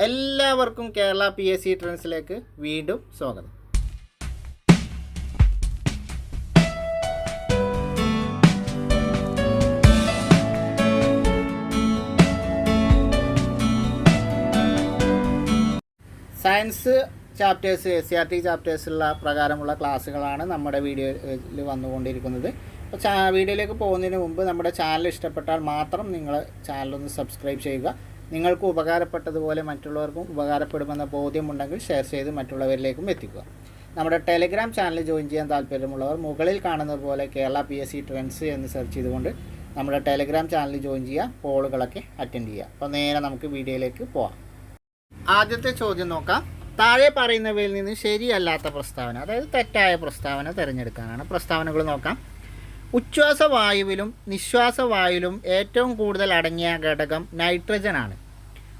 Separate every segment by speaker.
Speaker 1: എല്ലാവർക്കും കേരള PSC ട്രെൻഡ്സിലേക്ക് വീണ്ടും സ്വാഗതം. സയൻസ് ചാപ്റ്റേഴ്സ് SCRT ചാപ്റ്റേഴ്സുള്ള പ്രകാരമുള്ള ക്ലാസ്സുകളാണ് നമ്മുടെ വീഡിയോയിൽ വന്നുകൊണ്ടിരിക്കുന്നത്. അപ്പോൾ വീഡിയോയിലേക്ക് പോകുന്നതിന് മുമ്പ് നമ്മുടെ ചാനൽ ഇഷ്ടപ്പെട്ടാൽ മാത്രം നിങ്ങൾ ചാനലൊന്ന് സബ്സ്ക്രൈബ് ചെയ്യുക. നിങ്ങൾക്ക് ഉപകാരപ്പെട്ടതുപോലെ മറ്റുള്ളവർക്കും ഉപകാരപ്പെടുമെന്ന ബോധ്യമുണ്ടെങ്കിൽ ഷെയർ ചെയ്ത് മറ്റുള്ളവരിലേക്കും എത്തിക്കുക. നമ്മുടെ ടെലിഗ്രാം ചാനൽ ജോയിൻ ചെയ്യാൻ താല്പര്യമുള്ളവർ മുകളിൽ കാണുന്നത് പോലെ കേരള PSC ട്രെൻഡ്സ് എന്ന് സെർച്ച് ചെയ്തുകൊണ്ട് നമ്മുടെ ടെലിഗ്രാം ചാനൽ ജോയിൻ ചെയ്യുക, പോളുകളൊക്കെ അറ്റൻഡ് ചെയ്യുക. അപ്പോൾ നേരെ നമുക്ക് വീഡിയോയിലേക്ക് പോകാം. ആദ്യത്തെ ചോദ്യം നോക്കാം. താഴെ പറയുന്നവയിൽ നിന്ന് ശരിയല്ലാത്ത പ്രസ്താവന, അതായത് തെറ്റായ പ്രസ്താവന തിരഞ്ഞെടുക്കാനാണ്. പ്രസ്താവനകൾ നോക്കാം. ഉച്ഛ്വാസവായുവിലും നിശ്വാസവായുവിലും ഏറ്റവും കൂടുതൽ അടങ്ങിയ ഘടകം നൈട്രജനാണ്.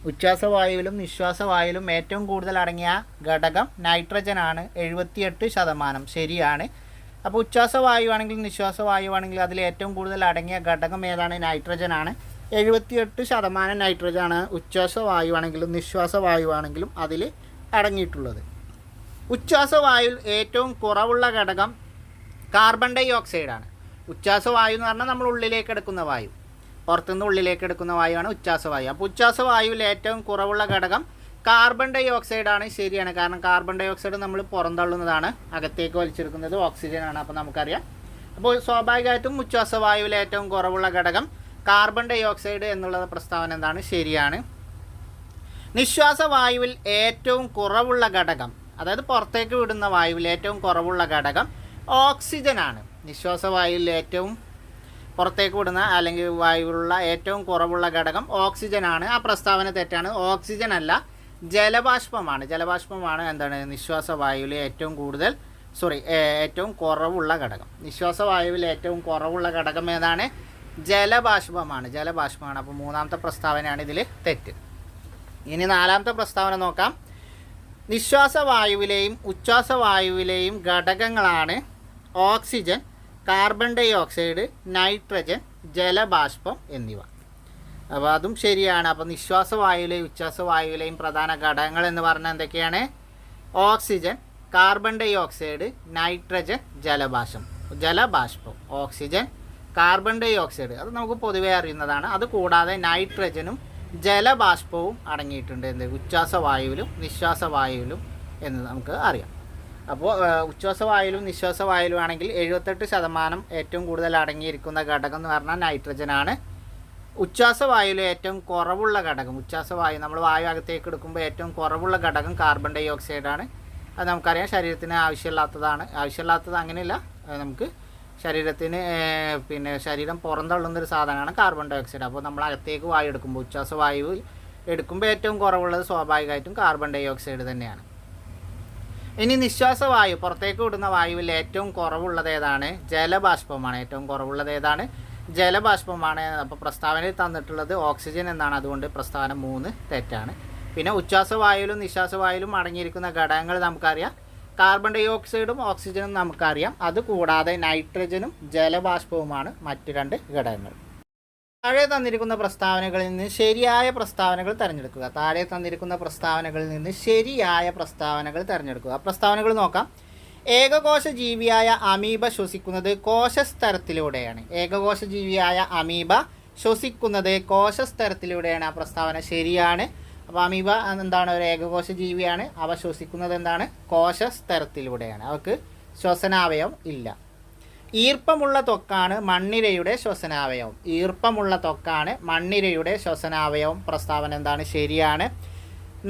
Speaker 1: ഉച്ഛ്വാസവായുവിലും നിശ്വാസവായുവിലും ഏറ്റവും കൂടുതൽ അടങ്ങിയ ഘടകം നൈട്രജനാണ്. 78% ശരിയാണ്. അപ്പോൾ ഉച്ഛ്വാസവായു ആണെങ്കിലും നിശ്വാസവായു ആണെങ്കിലും അതിൽ ഏറ്റവും കൂടുതൽ അടങ്ങിയ ഘടകം ഏതാണ്? നൈട്രജനാണ്. 78% നൈട്രജനാണ് ഉച്ഛ്വാസവായു ആണെങ്കിലും നിശ്വാസവായു ആണെങ്കിലും അതിൽ അടങ്ങിയിട്ടുള്ളത്. ഉച്ഛ്വാസവായുവിൽ ഏറ്റവും കുറവുള്ള ഘടകം കാർബൺ ഡൈ ഓക്സൈഡാണ്. ഉച്ഛ്വാസവായു എന്ന് പറഞ്ഞാൽ നമ്മൾ ഉള്ളിലേക്ക് എടുക്കുന്ന വായു, പുറത്തുനിന്ന് ഉള്ളിലേക്ക് എടുക്കുന്ന വായുവാണ് ഉച്ഛ്വാസവായു. അപ്പോൾ ഉച്ഛ്വാസവായുവിൽ ഏറ്റവും കുറവുള്ള ഘടകം കാർബൺ ഡൈ ഓക്സൈഡാണ്. ശരിയാണ്. കാരണം കാർബൺ ഡൈ ഓക്സൈഡ് നമ്മൾ പുറന്തള്ളുന്നതാണ്, അകത്തേക്ക് വലിച്ചെടുക്കുന്നത് ഓക്സിജനാണ്. അപ്പോൾ നമുക്കറിയാം. അപ്പോൾ സ്വാഭാവികമായിട്ടും ഉച്ഛ്വാസവായുവിൽ ഏറ്റവും കുറവുള്ള ഘടകം കാർബൺ ഡൈ ഓക്സൈഡ് എന്നുള്ള പ്രസ്താവന എന്താണ്? ശരിയാണ്. നിശ്വാസവായുവിൽ ഏറ്റവും കുറവുള്ള ഘടകം, അതായത് പുറത്തേക്ക് വിടുന്ന വായുവിൽ ഏറ്റവും കുറവുള്ള ഘടകം ഓക്സിജനാണ്. നിശ്വാസവായുവിൽ ഏറ്റവും പുറത്തേക്ക് വിടുന്ന അല്ലെങ്കിൽ വായുവിലുള്ള ഏറ്റവും കുറവുള്ള ഘടകം ഓക്സിജനാണ്. ആ പ്രസ്താവന തെറ്റാണ്. ഓക്സിജൻ അല്ല, ജലബാഷ്പമാണ്. ജലബാഷ്പമാണ് എന്താണ് നിശ്വാസവായുവിൽ ഏറ്റവും കുറവുള്ള ഘടകം. നിശ്വാസവായുവിൽ ഏറ്റവും കുറവുള്ള ഘടകം ഏതാണ്? ജലബാഷ്പമാണ്. അപ്പോൾ മൂന്നാമത്തെ പ്രസ്താവനയാണ് ഇതിൽ തെറ്റ്. ഇനി നാലാമത്തെ പ്രസ്താവന നോക്കാം. നിശ്വാസവായുവിലെയും ഉച്ഛ്വാസവായുവിലെയും ഘടകങ്ങളാണ് oxygen, carbon dioxide, nitrogen, ജലബാഷ്പം എന്നിവ. അപ്പോൾ അതും ശരിയാണ്. അപ്പോൾ നിശ്വാസവായുവിലെയും ഉച്ഛ്വാസവായുവിലെയും പ്രധാന ഘടകങ്ങൾ എന്ന് പറഞ്ഞാൽ എന്തൊക്കെയാണ്? Oxygen, carbon dioxide, nitrogen, ജലബാഷ്പം. ഓക്സിജൻ, കാർബൺ ഡൈ ഓക്സൈഡ് അത് നമുക്ക് പൊതുവേ അറിയുന്നതാണ്. അത് കൂടാതെ നൈട്രജനും ജലബാഷ്പവും അടങ്ങിയിട്ടുണ്ട് ഉച്ഛ്വാസവായുവിലും നിശ്വാസവായുവിലും എന്ന് നമുക്ക് അറിയാം. അപ്പോൾ ഉച്ഛ്വാസവായുവിലും നിശ്വാസവായുവിലും ആണെങ്കിൽ 78% ഏറ്റവും കൂടുതൽ അടങ്ങിയിരിക്കുന്ന ഘടകം എന്ന് പറഞ്ഞാൽ നൈട്രജനാണ്. ഉച്ഛ്വാസവായുവിൽ ഏറ്റവും കുറവുള്ള ഘടകം, ഉച്ഛ്വാസവായു നമ്മൾ വായു അകത്തേക്ക് എടുക്കുമ്പോൾ ഏറ്റവും കുറവുള്ള ഘടകം കാർബൺ ഡൈ ഓക്സൈഡാണ്. അത് നമുക്കറിയാം ശരീരത്തിന് ആവശ്യമില്ലാത്തത് അങ്ങനെയല്ല, നമുക്ക് ശരീരത്തിന് ശരീരം പുറന്തള്ളുന്നൊരു സാധനമാണ് കാർബൺ ഡൈ ഓക്സൈഡ്. അപ്പോൾ നമ്മൾ അകത്തേക്ക് വായു എടുക്കുമ്പോൾ ഉച്ഛ്വാസവായുവിൽ എടുക്കുമ്പോൾ ഏറ്റവും കുറവുള്ളത് സ്വാഭാവികമായിട്ടും കാർബൺ ഡൈ ഓക്സൈഡ് തന്നെയാണ്. ഇനി നിശ്വാസവായു പുറത്തേക്ക് വിടുന്ന വായുവിൽ ഏറ്റവും കുറവുള്ളത് ഏതാണ്? ജലബാഷ്പമാണ്. ഏറ്റവും കുറവുള്ളത് ഏതാണ്? ജലബാഷ്പമാണ്. അപ്പോൾ പ്രസ്താവനയിൽ തന്നിട്ടുള്ളത് ഓക്സിജൻ എന്നാണ്. അതുകൊണ്ട് പ്രസ്താവന 3 തെറ്റാണ്. പിന്നെ ഉച്ഛ്വാസവായുവിലും നിശ്വാസവായുവിലും അടങ്ങിയിരിക്കുന്ന ഘടകങ്ങൾ നമുക്കറിയാം. കാർബൺ ഡൈ ഓക്സൈഡും ഓക്സിജനും നമുക്കറിയാം. അതുകൂടാതെ നൈട്രജനും ജലബാഷ്പവുമാണ് മറ്റ് 2 ഘടകങ്ങൾ. താഴെ തന്നിരിക്കുന്ന പ്രസ്താവനകളിൽ നിന്ന് ശരിയായ പ്രസ്താവനകൾ തിരഞ്ഞെടുക്കുക. പ്രസ്താവനകൾ നോക്കാം. ഏകകോശ ജീവിയായ അമീബ ശ്വസിക്കുന്നത് കോശസ്തരത്തിലൂടെയാണ്. ആ പ്രസ്താവന ശരിയാണ്. അപ്പോൾ അമീബ എന്താണ്? ഒരു ഏകകോശ ജീവിയാണ്. അവ ശ്വസിക്കുന്നത് എന്താണ്? കോശസ്തരത്തിലൂടെയാണ്. അവർക്ക് ശ്വസനാവയവം ഇല്ല. ഈർപ്പമുള്ള ത്വക്കാണ് മണ്ണിരയുടെ ശ്വസനാവയവം. പ്രസ്താവന എന്താണ്? ശരിയാണ്.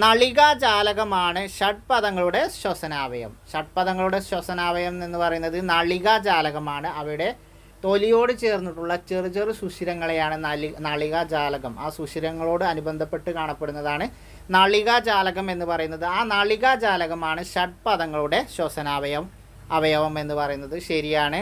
Speaker 1: നളികാജാലകമാണ് ഷഡ്പദങ്ങളുടെ ശ്വസനാവയവം എന്ന് പറയുന്നത് നളികാജാലകമാണ്. അവിടെ തൊലിയോട് ചേർന്നിട്ടുള്ള ചെറു സുഷിരങ്ങളെയാണ് നളികാജാലകം. ആ സുഷിരങ്ങളോട് അനുബന്ധപ്പെട്ട് കാണപ്പെടുന്നതാണ് നളികാജാലകം എന്ന് പറയുന്നത്. ആ നളികാജാലകമാണ് ഷഡ്പദങ്ങളുടെ അവയവം എന്ന് പറയുന്നത്. ശരിയാണ്.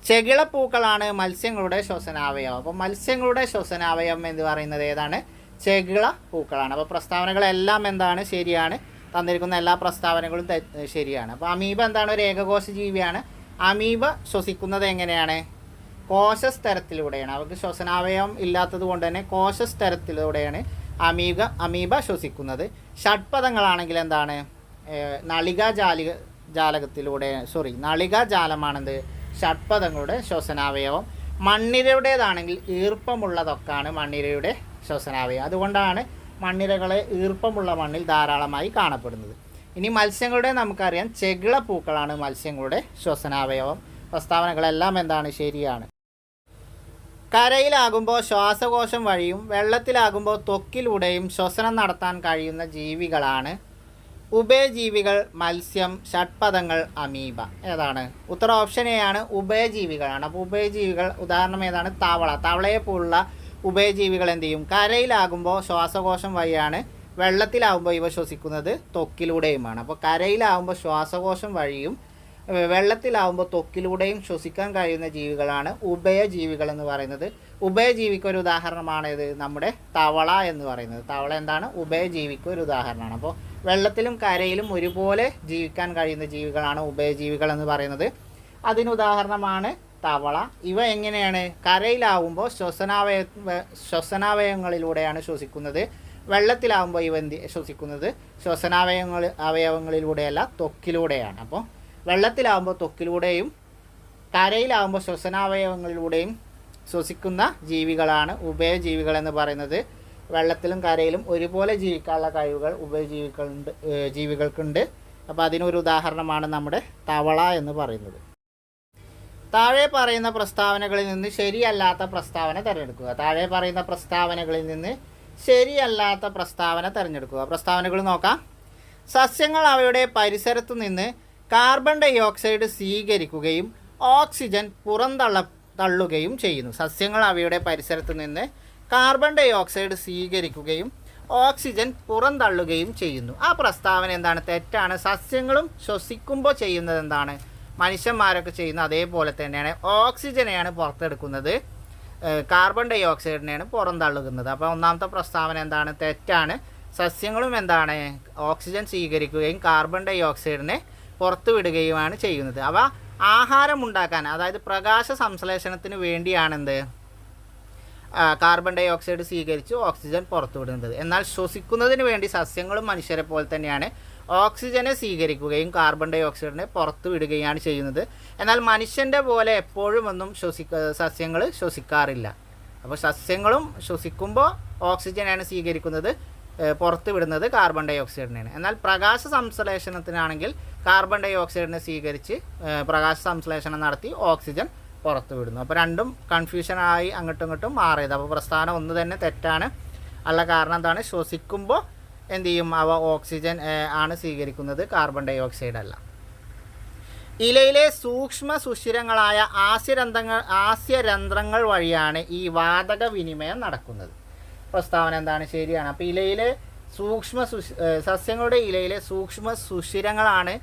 Speaker 1: ചെകിളപ്പൂക്കളാണ് മത്സ്യങ്ങളുടെ ശ്വസനാവയവം. അപ്പോൾ മത്സ്യങ്ങളുടെ ശ്വസനാവയവം എന്ന് പറയുന്നത് ഏതാണ്? ചെകിളപ്പൂക്കളാണ്. അപ്പോൾ പ്രസ്താവനകളെല്ലാം എന്താണ്? ശരിയാണ്. തന്നിരിക്കുന്ന എല്ലാ പ്രസ്താവനകളും ശരിയാണ്. അപ്പോൾ അമീബ എന്താണ്? ഒരു ഏകകോശ ജീവിയാണ്. അമീബ ശ്വസിക്കുന്നത് എങ്ങനെയാണ്? കോശസ്തരത്തിലൂടെയാണ്. അവർക്ക് ശ്വസനാവയവം ഇല്ലാത്തത് കൊണ്ട് തന്നെ കോശസ്തരത്തിലൂടെയാണ് അമീബ ശ്വസിക്കുന്നത്. ഷഡ്പദങ്ങളാണെങ്കിൽ എന്താണ്, നളികാജാലമാണെന്ത് ഷഡ്പദങ്ങളുടെ ശ്വസനാവയവം. മണ്ണിരയുടേതാണെങ്കിൽ ഈർപ്പമുള്ളതൊക്കെയാണ് മണ്ണിരയുടെ ശ്വസനാവയവം. അതുകൊണ്ടാണ് മണ്ണിരകളെ ഈർപ്പമുള്ള മണ്ണിൽ ധാരാളമായി കാണപ്പെടുന്നത്. ഇനി മത്സ്യങ്ങളുടെ നമുക്കറിയാം, ചെകിളപ്പൂക്കളാണ് മത്സ്യങ്ങളുടെ ശ്വസനാവയവം. പ്രസ്താവനകളെല്ലാം എന്താണ്, ശരിയാണ്. കരയിലാകുമ്പോൾ ശ്വാസകോശം വഴിയും വെള്ളത്തിലാകുമ്പോൾ ത്വക്കിലൂടെയും ശ്വസനം നടത്താൻ കഴിയുന്ന ജീവികളാണ് ഉഭയജീവികൾ, മത്സ്യം, ഷഡ്പദങ്ങൾ, അമീബ. ഏതാണ് ഉത്തരം? ഓപ്ഷൻ എ ആണ്, ഉഭയജീവികളാണ്. അപ്പോൾ ഉഭയജീവികൾ ഉദാഹരണം ഏതാണ്? തവളയെ പോലുള്ള ഉഭയജീവികൾ എന്ത് ചെയ്യും? കരയിലാകുമ്പോൾ ശ്വാസകോശം വഴിയാണ്, വെള്ളത്തിലാകുമ്പോൾ ഇവ ശ്വസിക്കുന്നത് ത്വക്കിലൂടെയുമാണ്. അപ്പോൾ കരയിലാകുമ്പോൾ ശ്വാസകോശം വഴിയും വെള്ളത്തിലാവുമ്പോൾ ത്വക്കിലൂടെയും ശ്വസിക്കാൻ കഴിയുന്ന ജീവികളാണ് ഉഭയജീവികൾ എന്ന് പറയുന്നത്. ഉഭയജീവിക്ക് ഒരു ഉദാഹരണമാണ് ഇത് നമ്മുടെ തവള എന്ന് പറയുന്നത്. തവള എന്താണ്? ഉഭയജീവിക്ക് ഒരു ഉദാഹരണമാണ്. അപ്പോൾ വെള്ളത്തിലും കരയിലും ഒരുപോലെ ജീവിക്കാൻ കഴിയുന്ന ജീവികളാണ് ഉഭയജീവികൾ എന്ന് പറയുന്നത്. അതിനുദാഹരണമാണ് തവള. ഇവ എങ്ങനെയാണ്? കരയിലാവുമ്പോൾ ശ്വസനാവയവങ്ങളിലൂടെയാണ് ശ്വസിക്കുന്നത്. വെള്ളത്തിലാവുമ്പോൾ ഇവ ശ്വസിക്കുന്നത് അവയവങ്ങളിലൂടെയല്ല, ത്വക്കിലൂടെയാണ്. അപ്പോൾ വെള്ളത്തിലാവുമ്പോൾ ത്വക്കിലൂടെയും കരയിലാവുമ്പോൾ ശ്വസനാവയവങ്ങളിലൂടെയും ശ്വസിക്കുന്ന ജീവികളാണ് ഉഭയജീവികൾ എന്ന് പറയുന്നത്. വെള്ളത്തിലും കരയിലും ഒരുപോലെ ജീവിക്കാനുള്ള കഴിവുകൾ ജീവികൾക്കുണ്ട്. അപ്പോൾ അതിനൊരു ഉദാഹരണമാണ് നമ്മുടെ തവള എന്ന് പറയുന്നത്. താഴെ പറയുന്ന പ്രസ്താവനകളിൽ നിന്ന് ശരിയല്ലാത്ത പ്രസ്താവന തിരഞ്ഞെടുക്കുക. പ്രസ്താവനകൾ നോക്കാം. സസ്യങ്ങൾ അവയുടെ പരിസരത്തു നിന്ന് കാർബൺ ഡൈ ഓക്സൈഡ് സ്വീകരിക്കുകയും ഓക്സിജൻ തള്ളുകയും ചെയ്യുന്നു. സസ്യങ്ങൾ അവയുടെ പരിസരത്തു നിന്ന് കാർബൺ ഡൈ ഓക്സൈഡ് സ്വീകരിക്കുകയും ഓക്സിജൻ പുറന്തള്ളുകയും ചെയ്യുന്നു. ആ പ്രസ്താവന എന്താണ്? തെറ്റാണ്. സസ്യങ്ങളും ശ്വസിക്കുമ്പോൾ ചെയ്യുന്നത് എന്താണ്? മനുഷ്യന്മാരൊക്കെ ചെയ്യുന്ന അതേപോലെ തന്നെയാണ്. ഓക്സിജനെയാണ് പുറത്തെടുക്കുന്നത്, കാർബൺ ഡൈ ഓക്സൈഡിനെയാണ് പുറന്തള്ളുന്നത്. അപ്പോൾ ഒന്നാമത്തെ പ്രസ്താവന എന്താണ്? തെറ്റാണ്. സസ്യങ്ങളും എന്താണ്? ഓക്സിജൻ സ്വീകരിക്കുകയും കാർബൺ ഡൈ ഓക്സൈഡിനെ പുറത്തു വിടുകയുമാണ് ചെയ്യുന്നത്. അവ ആഹാരം ഉണ്ടാക്കാൻ, അതായത് പ്രകാശ സംശ്ലേഷണത്തിന് വേണ്ടിയാണെന്ത് കാർബൺ ഡൈ ഓക്സൈഡ് സ്വീകരിച്ച് ഓക്സിജൻ പുറത്തു വിടുന്നത്. എന്നാൽ ശ്വസിക്കുന്നതിന് വേണ്ടി സസ്യങ്ങളും മനുഷ്യരെ പോലെ തന്നെയാണ് ഓക്സിജനെ സ്വീകരിക്കുകയും കാർബൺ ഡൈ ഓക്സൈഡിനെ പുറത്തു വിടുകയാണ് ചെയ്യുന്നത്. എന്നാൽ മനുഷ്യൻ്റെ പോലെ എപ്പോഴും ഒന്നും സസ്യങ്ങൾ ശ്വസിക്കാറില്ല. അപ്പോൾ സസ്യങ്ങളും ശ്വസിക്കുമ്പോൾ ഓക്സിജനാണ് സ്വീകരിക്കുന്നത്, പുറത്ത് വിടുന്നത് കാർബൺ ഡൈ ഓക്സൈഡിനെയാണ്. എന്നാൽ പ്രകാശ സംശ്ലേഷണത്തിനാണെങ്കിൽ കാർബൺ ഡൈ ഓക്സൈഡിനെ സ്വീകരിച്ച് പ്രകാശ സംശ്ലേഷണം നടത്തി ഓക്സിജൻ പുറത്ത് വിടുന്നു. അപ്പോൾ രണ്ടും കൺഫ്യൂഷനായി അങ്ങോട്ടും ഇങ്ങോട്ടും മാറിയത്. അപ്പോൾ പ്രസ്ഥാനം ഒന്ന് തന്നെ തെറ്റാണ്. അല്ല, കാരണം എന്താണ്? ശ്വസിക്കുമ്പോൾ എന്ത് ചെയ്യും? അവ ഓക്സിജൻ ആണ് സ്വീകരിക്കുന്നത്, കാർബൺ ഡൈ ഓക്സൈഡ് അല്ല. ഇലയിലെ സൂക്ഷ്മ സുഷിരങ്ങളായ ആസ്യരന്ധ്രങ്ങൾ വഴിയാണ് ഈ വാതക വിനിമയം നടക്കുന്നത്. പ്രസ്താവന എന്താണ്? ശരിയാണ്. അപ്പോൾ സസ്യങ്ങളുടെ ഇലയിലെ സൂക്ഷ്മ സുഷിരങ്ങളാണ്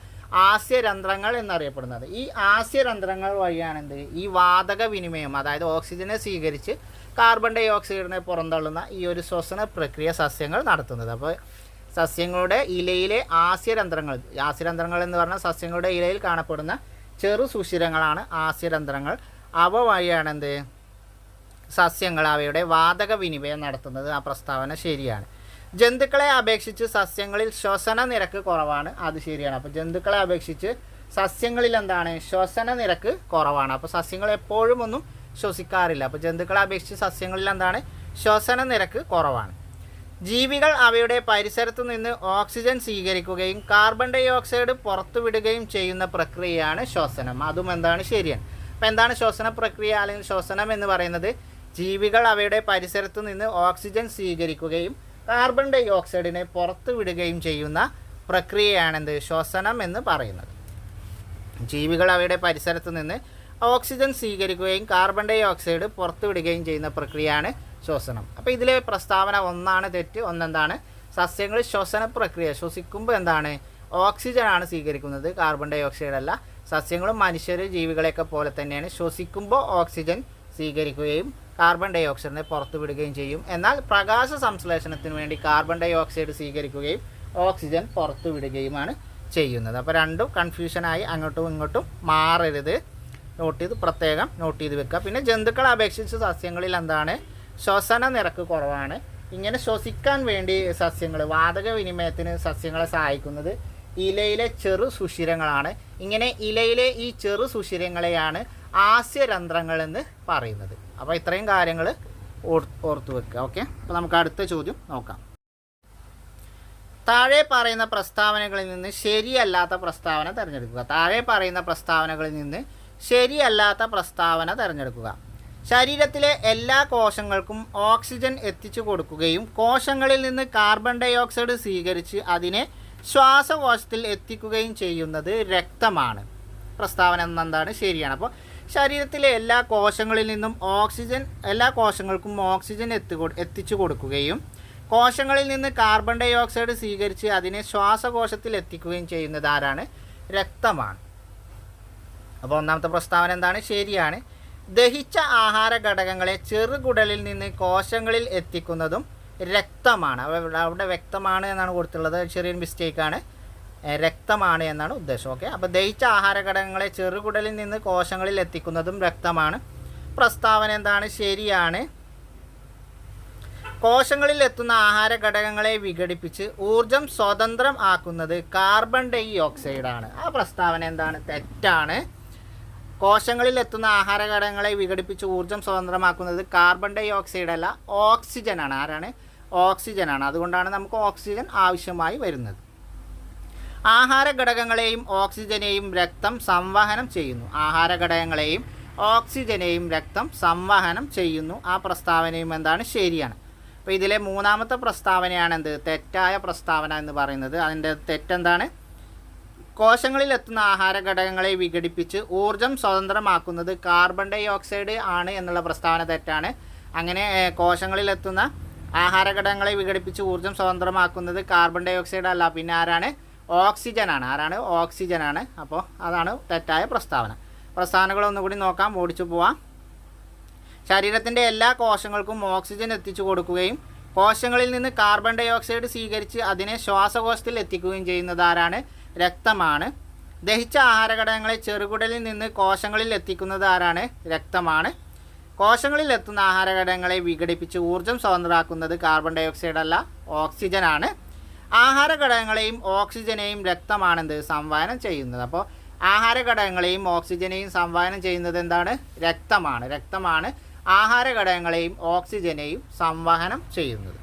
Speaker 1: ആസ്യരന്ധ്രങ്ങൾ എന്നറിയപ്പെടുന്നത്. ഈ ആസ്യരന്ധ്രങ്ങൾ വഴിയാണ് ഈ വാതക വിനിമയം, അതായത് ഓക്സിജനെ സ്വീകരിച്ച് കാർബൺ ഡൈ ഓക്സൈഡിനെ പുറന്തള്ളുന്ന ഈ ഒരു ശ്വസന പ്രക്രിയ സസ്യങ്ങൾ നടത്തുന്നത്. അപ്പോൾ സസ്യങ്ങളുടെ ഇലയിലെ ആസ്യരന്ധ്രങ്ങൾ എന്ന് പറഞ്ഞാൽ സസ്യങ്ങളുടെ ഇലയിൽ കാണപ്പെടുന്ന ചെറു സുഷിരങ്ങളാണ് ആസ്യരന്ധ്രങ്ങൾ. അവ വഴിയാണ് സസ്യങ്ങൾ അവയുടെ വാതക വിനിമയം നടത്തുന്നത്. ആ പ്രസ്താവന ശരിയാണ്. ജന്തുക്കളെ അപേക്ഷിച്ച് സസ്യങ്ങളിൽ ശ്വസന നിരക്ക് കുറവാണ്. അത് ശരിയാണ്. അപ്പോൾ ജന്തുക്കളെ അപേക്ഷിച്ച് സസ്യങ്ങളിൽ എന്താണ്? ശ്വസന നിരക്ക് കുറവാണ്. അപ്പോൾ സസ്യങ്ങൾ എപ്പോഴും ഒന്നും ശ്വസിക്കാറില്ല. അപ്പോൾ ജന്തുക്കളെ അപേക്ഷിച്ച് സസ്യങ്ങളിൽ എന്താണ്? ശ്വസന നിരക്ക് കുറവാണ്. ജീവികൾ അവയുടെ പരിസരത്തു നിന്ന് ഓക്സിജൻ സ്വീകരിക്കുകയും കാർബൺ ഡൈ ഓക്സൈഡ് പുറത്തുവിടുകയും ചെയ്യുന്ന പ്രക്രിയയാണ് ശ്വസനം. അതും എന്താണ്? ശരിയാണ്. അപ്പോൾ എന്താണ് ശ്വസന പ്രക്രിയ അല്ലെങ്കിൽ ശ്വസനം എന്ന് പറയുന്നത്? ജീവികൾ അവയുടെ പരിസരത്തു നിന്ന് ഓക്സിജൻ സ്വീകരിക്കുകയും കാർബൺ ഡൈ ഓക്സൈഡിനെ പുറത്തു വിടുകയും ചെയ്യുന്ന പ്രക്രിയയാണെന്ത്? ശ്വസനം എന്ന് പറയുന്നത്. ജീവികൾ അവയുടെ പരിസരത്തു നിന്ന് ഓക്സിജൻ സ്വീകരിക്കുകയും കാർബൺ ഡൈ ഓക്സൈഡ് പുറത്തു വിടുകയും ചെയ്യുന്ന പ്രക്രിയയാണ് ശ്വസനം. അപ്പോൾ ഇതിലെ പ്രസ്താവന ഒന്നാണ് തെറ്റ്. ഒന്നെന്താണ്? സസ്യങ്ങൾ ശ്വസന പ്രക്രിയ ശ്വസിക്കുമ്പോൾ എന്താണ്? ഓക്സിജനാണ് സ്വീകരിക്കുന്നത്, കാർബൺ ഡൈ ഓക്സൈഡ് അല്ല. സസ്യങ്ങളും മനുഷ്യർ ജീവികളെയൊക്കെ പോലെ തന്നെയാണ് ശ്വസിക്കുമ്പോൾ ഓക്സിജൻ സ്വീകരിക്കുകയും കാർബൺ ഡൈ ഓക്സൈഡിനെ പുറത്തു വിടുകയും ചെയ്യും. എന്നാൽ പ്രകാശ സംശ്ലേഷണത്തിന് വേണ്ടി കാർബൺ ഡൈ ഓക്സൈഡ് സ്വീകരിക്കുകയും ഓക്സിജൻ പുറത്തു വിടുകയുമാണ് ചെയ്യുന്നത്. അപ്പോൾ രണ്ടും കൺഫ്യൂഷനായി അങ്ങോട്ടും ഇങ്ങോട്ടും മാറരുത്. പ്രത്യേകം നോട്ട് ചെയ്ത് വെക്കുക. പിന്നെ ജന്തുക്കളെ അപേക്ഷിച്ച് സസ്യങ്ങളിൽ എന്താണ്? ശ്വസന നിരക്ക് കുറവാണ്. ഇങ്ങനെ ശ്വസിക്കാൻ വേണ്ടി സസ്യങ്ങൾ വാതക വിനിമയത്തിന് സസ്യങ്ങളെ സഹായിക്കുന്നത് ഇലയിലെ ചെറു സുഷിരങ്ങളാണ്. ഇങ്ങനെ ഇലയിലെ ഈ ചെറു സുഷിരങ്ങളെയാണ് ആസ്യരന്ധ്രങ്ങൾ എന്ന് പറയുന്നത്. അപ്പോൾ ഇത്രയും കാര്യങ്ങൾ ഓർത്തു വെക്കുക. ഓക്കെ, അപ്പോൾ നമുക്ക് അടുത്ത ചോദ്യം നോക്കാം. താഴെ പറയുന്ന പ്രസ്താവനകളിൽ നിന്ന് ശരിയല്ലാത്ത പ്രസ്താവന തിരഞ്ഞെടുക്കുക. താഴെ പറയുന്ന പ്രസ്താവനകളിൽ നിന്ന് ശരിയല്ലാത്ത പ്രസ്താവന തിരഞ്ഞെടുക്കുക. ശരീരത്തിലെ എല്ലാ കോശങ്ങൾക്കും ഓക്സിജൻ എത്തിച്ചു കൊടുക്കുകയും കോശങ്ങളിൽ നിന്ന് കാർബൺ ഡൈ ഓക്സൈഡ് സ്വീകരിച്ച് അതിനെ ശ്വാസകോശത്തിൽ എത്തിക്കുകയും ചെയ്യുന്നത് രക്തമാണ്. പ്രസ്താവന എന്താണ്? ശരിയാണ്. അപ്പോൾ ശരീരത്തിലെ എല്ലാ കോശങ്ങളിൽ നിന്നും എല്ലാ കോശങ്ങൾക്കും ഓക്സിജൻ എത്തിച്ചു കൊടുക്കുകയും കോശങ്ങളിൽ നിന്ന് കാർബൺ ഡൈ ഓക്സൈഡ് സ്വീകരിച്ച് അതിനെ ശ്വാസകോശത്തിൽ എത്തിക്കുകയും ചെയ്യുന്നത് ആരാണ്? രക്തമാണ്. അപ്പോൾ ഒന്നാമത്തെ പ്രസ്താവന എന്താണ്? ശരിയാണ്. ദഹിച്ച ആഹാര ഘടകങ്ങളെ ചെറുകുടലിൽ നിന്ന് കോശങ്ങളിൽ എത്തിക്കുന്നതും രക്തമാണ്. അവിടെ വ്യക്തമാണ് എന്നാണ് കൊടുത്തുള്ളത്, ചെറിയൊരു മിസ്റ്റേക്കാണ്. രക്തമാണ് എന്നാണ് ഉദ്ദേശം. ഓക്കെ, അപ്പോൾ ദഹിച്ച ആഹാര ഘടകങ്ങളെ ചെറുകുടലിൽ നിന്ന് കോശങ്ങളിൽ എത്തിക്കുന്നതും രക്തമാണ്. പ്രസ്താവന എന്താണ്? ശരിയാണ്. കോശങ്ങളിൽ എത്തുന്ന ആഹാര ഘടകങ്ങളെ വിഘടിപ്പിച്ച് ഊർജം സ്വതന്ത്രം ആക്കുന്നത് കാർബൺ ഡൈ ഓക്സൈഡാണ്. ആ പ്രസ്താവന എന്താണ്? തെറ്റാണ്. കോശങ്ങളിൽ എത്തുന്ന ആഹാര ഘടകങ്ങളെ വിഘടിപ്പിച്ച് ഊർജം സ്വതന്ത്രമാക്കുന്നത് കാർബൺ ഡൈ ഓക്സൈഡ് അല്ല, ഓക്സിജനാണ്. ആരാണ്? ഓക്സിജനാണ്. അതുകൊണ്ടാണ് നമുക്ക് ഓക്സിജൻ ആവശ്യമായി വരുന്നത്. ആഹാര ഘടകങ്ങളെയും ഓക്സിജനെയും രക്തം സംവഹനം ചെയ്യുന്നു. ആഹാര ഘടകങ്ങളെയും ഓക്സിജനെയും രക്തം സംവഹനം ചെയ്യുന്നു. ആ പ്രസ്താവനയും എന്താണ്? ശരിയാണ്. അപ്പോൾ ഇതിലെ മൂന്നാമത്തെ പ്രസ്താവനയാണ് എന്ത്? തെറ്റായ പ്രസ്താവന എന്ന് പറയുന്നത്. അതിൻ്റെ തെറ്റെന്താണ്? കോശങ്ങളിൽ എത്തുന്ന ആഹാര ഘടകങ്ങളെ വിഘടിപ്പിച്ച് ഊർജം സ്വതന്ത്രമാക്കുന്നത് കാർബൺ ഡൈ ഓക്സൈഡ് ആണ് എന്നുള്ള പ്രസ്താവന തെറ്റാണ്. അങ്ങനെ കോശങ്ങളിലെത്തുന്ന ആഹാര ഘടകങ്ങളെ വിഘടിപ്പിച്ച് ഊർജം സ്വതന്ത്രമാക്കുന്നത് കാർബൺ ഡൈ ഓക്സൈഡ് അല്ല, പിന്നെ ആരാണ്? ഓക്സിജനാണ്. ആരാണ്? ഓക്സിജനാണ്. അപ്പോൾ അതാണ് തെറ്റായ പ്രസ്താവന. പ്രസ്താവനകൾ ഒന്നുകൂടി നോക്കാം, ഓടിച്ചു പോവാം. ശരീരത്തിൻ്റെ എല്ലാ കോശങ്ങൾക്കും ഓക്സിജൻ എത്തിച്ചു കൊടുക്കുകയും കോശങ്ങളിൽ നിന്ന് കാർബൺ ഡൈ ഓക്സൈഡ് സ്വീകരിച്ച് അതിനെ ശ്വാസകോശത്തിൽ എത്തിക്കുകയും ചെയ്യുന്നത് ആരാണ്? രക്തമാണ്. ദഹിച്ച ആഹാര ഘടകങ്ങളെ ചെറുകുടലിൽ നിന്ന് കോശങ്ങളിൽ എത്തിക്കുന്നത് ആരാണ്? രക്തമാണ്. കോശങ്ങളിൽ എത്തുന്ന ആഹാര ഘടകങ്ങളെ വിഘടിപ്പിച്ച് ഊർജം സ്വതന്ത്രമാക്കുന്നത് കാർബൺ ഡൈ ഓക്സൈഡ് അല്ല, ഓക്സിജനാണ്. ആഹാര ഘടകങ്ങളെയും ഓക്സിജനെയും രക്തമാണെന്ത്? സംവഹനം ചെയ്യുന്നത്. അപ്പോൾ ആഹാര ഘടകങ്ങളെയും ഓക്സിജനെയും സംവഹനം ചെയ്യുന്നത് എന്താണ്? രക്തമാണ്. ആഹാര ഘടകങ്ങളെയും ഓക്സിജനെയും സംവഹനം ചെയ്യുന്നത്.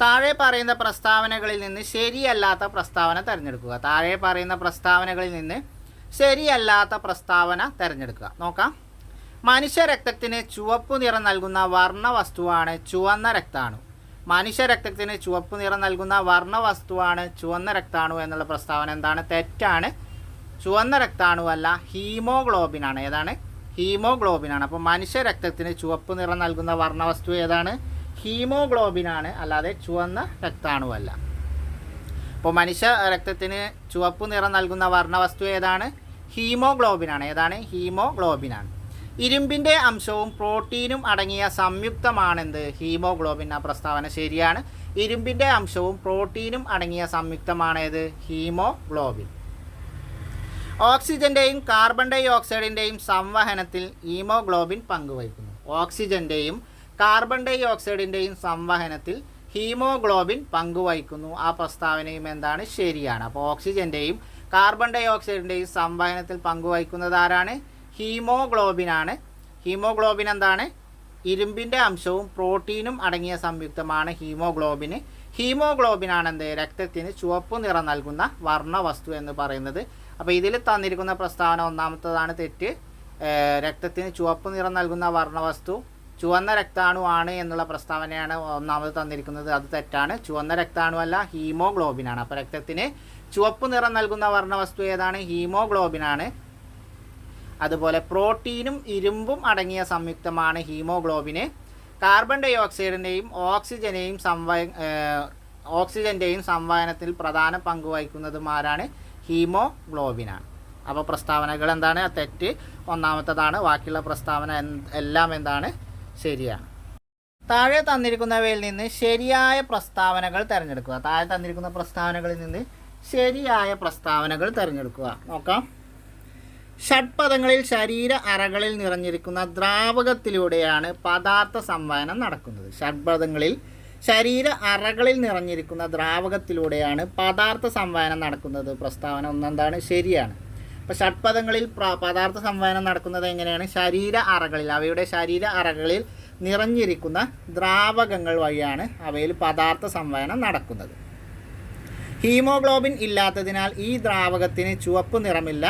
Speaker 1: താഴെ പറയുന്ന പ്രസ്താവനകളിൽ നിന്ന് ശരിയല്ലാത്ത പ്രസ്താവന തിരഞ്ഞെടുക്കുക. താഴെ പറയുന്ന പ്രസ്താവനകളിൽ നിന്ന് ശരിയല്ലാത്ത പ്രസ്താവന തിരഞ്ഞെടുക്കുക. നോക്കാം. മനുഷ്യരക്തത്തിന് ചുവപ്പ് നിറം നൽകുന്ന വർണ്ണവസ്തുവാണ് ചുവന്ന രക്താണു. മനുഷ്യരക്തത്തിന് ചുവപ്പ് നിറം നൽകുന്ന വർണ്ണവസ്തുവാണ് ചുവന്ന രക്താണു എന്നുള്ള പ്രസ്താവന എന്താണ്? തെറ്റാണ്. ചുവന്ന രക്താണു അല്ല, ഹീമോഗ്ലോബിനാണ്. ഏതാണ്? ഹീമോഗ്ലോബിനാണ്. അപ്പോൾ മനുഷ്യരക്തത്തിന് ചുവപ്പ് നിറം നൽകുന്ന വർണ്ണവസ്തു ഏതാണ്? ഹീമോഗ്ലോബിനാണ്, അല്ലാതെ ചുവന്ന രക്താണുവല്ല. അപ്പോൾ മനുഷ്യ രക്തത്തിന് ചുവപ്പ് നിറം നൽകുന്ന വർണ്ണവസ്തു ഏതാണ്? ഹീമോഗ്ലോബിനാണ്. ഏതാണ്? ഹീമോഗ്ലോബിനാണ്. ഇരുമ്പിൻ്റെ അംശവും പ്രോട്ടീനും അടങ്ങിയ സംയുക്തമാണെന്ത്? ഹീമോഗ്ലോബിൻ. ആ പ്രസ്താവന ശരിയാണ്. ഇരുമ്പിൻ്റെ അംശവും പ്രോട്ടീനും അടങ്ങിയ സംയുക്തമാണേത്? ഹീമോഗ്ലോബിൻ. ഓക്സിജൻ്റെയും കാർബൺ ഡൈ ഓക്സൈഡിൻ്റെയും സംവഹനത്തിൽ ഹീമോഗ്ലോബിൻ പങ്കുവഹിക്കുന്നു. ഓക്സിജൻ്റെയും കാർബൺ ഡൈ ഓക്സൈഡിൻ്റെയും സംവഹനത്തിൽ ഹീമോഗ്ലോബിൻ പങ്കുവഹിക്കുന്നു. ആ പ്രസ്താവനയും എന്താണ്? ശരിയാണ്. അപ്പോൾ ഓക്സിജൻ്റെയും കാർബൺ ഡൈ ഓക്സൈഡിൻ്റെയും സംവഹനത്തിൽ പങ്കുവഹിക്കുന്നത് ആരാണ്? ഹീമോഗ്ലോബിനാണ്. ഹീമോഗ്ലോബിൻ എന്താണ്? ഇരുമ്പിൻ്റെ അംശവും പ്രോട്ടീനും അടങ്ങിയ സംയുക്തമാണ് ഹീമോഗ്ലോബിന്. ഹീമോഗ്ലോബിനാണ് എന്ത്? രക്തത്തിന് ചുവപ്പ് നിറം നൽകുന്ന വർണ്ണവസ്തു എന്ന് പറയുന്നത്. അപ്പോൾ ഇതിൽ തന്നിരിക്കുന്ന പ്രസ്താവന ഒന്നാമത്തതാണ് തെറ്റ്. രക്തത്തിന് ചുവപ്പ് നിറം നൽകുന്ന വർണ്ണവസ്തു ചുവന്ന രക്താണു ആണ് എന്നുള്ള പ്രസ്താവനയാണ് ഒന്നാമത് തന്നിരിക്കുന്നത്. അത് തെറ്റാണ്. ചുവന്ന രക്താണു അല്ല, ഹീമോഗ്ലോബിനാണ്. അപ്പോൾ രക്തത്തിന് ചുവപ്പ് നിറം നൽകുന്ന വർണ്ണവസ്തു ഏതാണ്? ഹീമോഗ്ലോബിനാണ്. അതുപോലെ പ്രോട്ടീനും ഇരുമ്പും അടങ്ങിയ സംയുക്തമാണ് ഹീമോഗ്ലോബിന്. കാർബൺ ഡൈ ഓക്സൈഡിൻ്റെയും ഓക്സിജൻ്റെയും സംവഹനത്തിൽ പ്രധാന പങ്ക് വഹിക്കുന്നതും ആരാണ്? ഹീമോഗ്ലോബിനാണ്. അപ്പോൾ പ്രസ്താവനകൾ എന്താണ്? തെറ്റ് ഒന്നാമത്തതാണ്. ബാക്കിയുള്ള പ്രസ്താവന എല്ലാം എന്താണ്? ശരിയാണ്. താഴെ തന്നിരിക്കുന്നവയിൽ നിന്ന് ശരിയായ പ്രസ്താവനകൾ തിരഞ്ഞെടുക്കുക. താഴെ തന്നിരിക്കുന്ന പ്രസ്താവനകളിൽ നിന്ന് ശരിയായ പ്രസ്താവനകൾ തിരഞ്ഞെടുക്കുക. നോക്കാം. ഷഡ്പദങ്ങളിൽ ശരീര അറകളിൽ നിറഞ്ഞിരിക്കുന്ന ദ്രാവകത്തിലൂടെയാണ് പദാർത്ഥ സംവഹനം നടക്കുന്നത്. ഷഡ്പദങ്ങളിൽ ശരീര അറകളിൽ നിറഞ്ഞിരിക്കുന്ന ദ്രാവകത്തിലൂടെയാണ് പദാർത്ഥ സംവഹനം നടക്കുന്നത്. പ്രസ്താവന ഒന്നെന്താണ്? ശരിയാണ്. അപ്പോൾ ഷഡ്പദങ്ങളിൽ പദാർത്ഥ സംവഹനം നടക്കുന്നത് എങ്ങനെയാണ്? ശരീര അറകളിൽ, അവയുടെ ശരീര അറകളിൽ നിറഞ്ഞിരിക്കുന്ന ദ്രാവകങ്ങൾ വഴിയാണ് അവയിൽ പദാർത്ഥ സംവഹനം നടക്കുന്നത്. ഹീമോഗ്ലോബിൻ ഇല്ലാത്തതിനാൽ ഈ ദ്രാവകത്തിന് ചുവപ്പ് നിറമില്ല.